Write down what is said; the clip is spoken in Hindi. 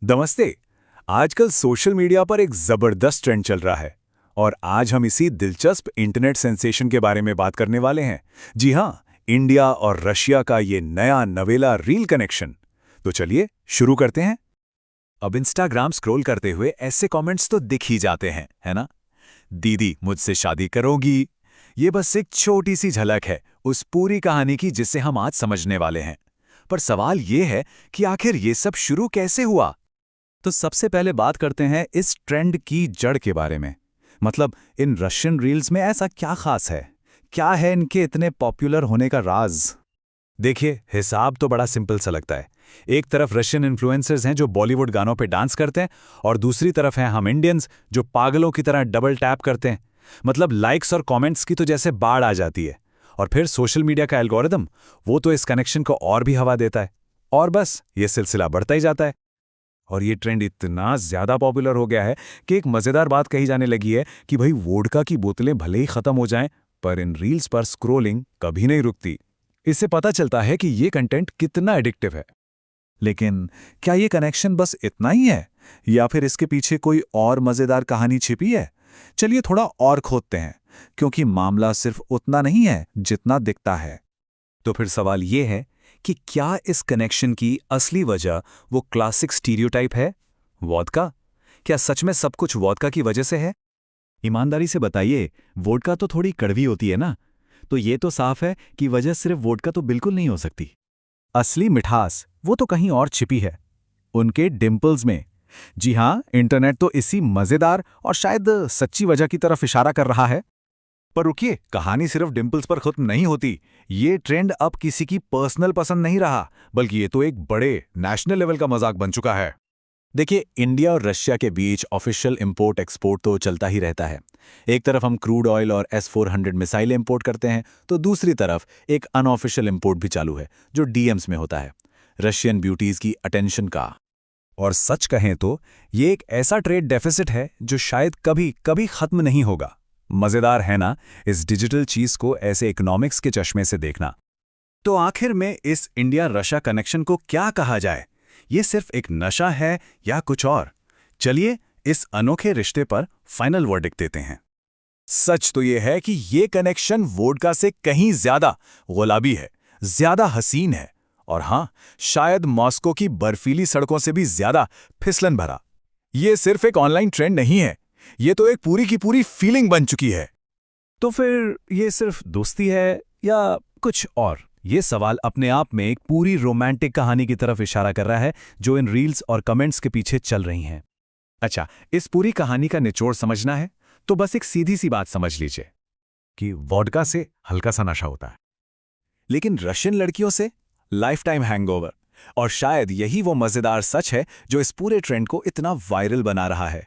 नमस्ते। आजकल सोशल मीडिया पर एक जबरदस्त ट्रेंड चल रहा है और आज हम इसी दिलचस्प इंटरनेट सेंसेशन के बारे में बात करने वाले हैं। जी हाँ, इंडिया और रशिया का ये नया नवेला रील कनेक्शन। तो चलिए शुरू करते हैं। अब इंस्टाग्राम स्क्रॉल करते हुए ऐसे कमेंट्स तो दिख ही जाते हैं, है ना? दीदी मुझसे शादी करोगी? ये बस एक छोटी सी झलक है उस पूरी कहानी की जिसे हम आज समझने वाले हैं। पर सवाल ये है कि आखिर ये सब शुरू कैसे हुआ? तो सबसे पहले बात करते हैं इस ट्रेंड की जड़ के बारे में। मतलब इन रशियन रील्स में ऐसा क्या खास है? क्या है इनके इतने पॉपुलर होने का राज? देखिए, हिसाब तो बड़ा सिंपल सा लगता है। एक तरफ रशियन इन्फ्लुएंसर्स हैं जो बॉलीवुड गानों पे डांस करते हैं और दूसरी तरफ हैं हम इंडियंस जो पागलों की तरह डबल टैप करते हैं। मतलब लाइक्स और कमेंट्स की तो जैसे बाढ़ आ जाती है। और फिर सोशल मीडिया का एल्गोरिदम, वो तो इस कनेक्शन को और भी हवा देता है। और बस ये सिलसिला बढ़ता ही जाता है। और ये ट्रेंड इतना ज़्यादा पॉपुलर हो गया है कि एक मज़ेदार बात कही जाने लगी है कि भाई वोडका की बोतलें भले ही ख़त्म हो जाएं, पर इन रील्स पर स्क्रोलिंग कभी नहीं रुकती। इससे पता चलता है कि ये कंटेंट कितना एडिक्टिव है। लेकिन क्या ये कनेक्शन बस इतना ही है या फिर इसके पीछे कोई और मज़ेदार कहानी छिपी है? चलिए थोड़ा और खोदते हैं, क्योंकि मामला सिर्फ उतना नहीं है जितना दिखता है। तो फिर सवाल ये है कि क्या इस कनेक्शन की असली वजह वो क्लासिक स्टीरियोटाइप है, वोडका? क्या सच में सब कुछ वोडका की वजह से है? ईमानदारी से बताइए, वोडका तो थोड़ी कड़वी होती है ना, तो ये तो साफ है कि वजह सिर्फ वोडका तो बिल्कुल नहीं हो सकती। असली मिठास वो तो कहीं और छिपी है, उनके डिंपल्स में। जी हाँ, इंटरनेट तो इसी मजेदार और शायद सच्ची वजह की तरफ इशारा कर रहा है। पर रुकिए, कहानी सिर्फ डिंपल्स पर खत्म नहीं होती। ये ट्रेंड अब किसी की पर्सनल पसंद नहीं रहा, बल्कि ये तो एक बड़े नेशनल लेवल का मजाक बन चुका है। देखिए, इंडिया और रशिया के बीच ऑफिशियल इंपोर्ट एक्सपोर्ट तो चलता ही रहता है। एक तरफ हम क्रूड ऑयल और S-400 मिसाइल इंपोर्ट करते हैं, तो दूसरी तरफ एक अनऑफिशियल इंपोर्ट भी चालू है जो डीएम्स में होता है, रशियन ब्यूटीज की अटेंशन का। और सच कहें तो ये एक ऐसा ट्रेड डेफिसिट है जो शायद कभी कभी खत्म नहीं होगा। मजेदार है ना इस डिजिटल चीज को ऐसे इकोनॉमिक्स के चश्मे से देखना। तो आखिर में इस इंडिया रशिया कनेक्शन को क्या कहा जाए? ये सिर्फ एक नशा है या कुछ और? चलिए इस अनोखे रिश्ते पर फाइनल वर्डिक्ट देते हैं। सच तो ये है कि ये कनेक्शन वोडका से कहीं ज्यादा गुलाबी है, ज्यादा हसीन है और हाँ, शायद मॉस्को की बर्फीली सड़कों से भी ज्यादा फिसलन भरा। ये सिर्फ एक ऑनलाइन ट्रेंड नहीं है, ये तो एक पूरी की पूरी फीलिंग बन चुकी है। तो फिर ये सिर्फ दोस्ती है या कुछ और? ये सवाल अपने आप में एक पूरी रोमांटिक कहानी की तरफ इशारा कर रहा है जो इन रील्स और कमेंट्स के पीछे चल रही हैं। अच्छा, इस पूरी कहानी का निचोड़ समझना है तो बस एक सीधी सी बात समझ लीजिए कि वोडका से हल्का सा नशा होता है, लेकिन रशियन लड़कियों से लाइफ टाइम हैंगओवर। और शायद यही वो मजेदार सच है जो इस पूरे ट्रेंड को इतना वायरल बना रहा है।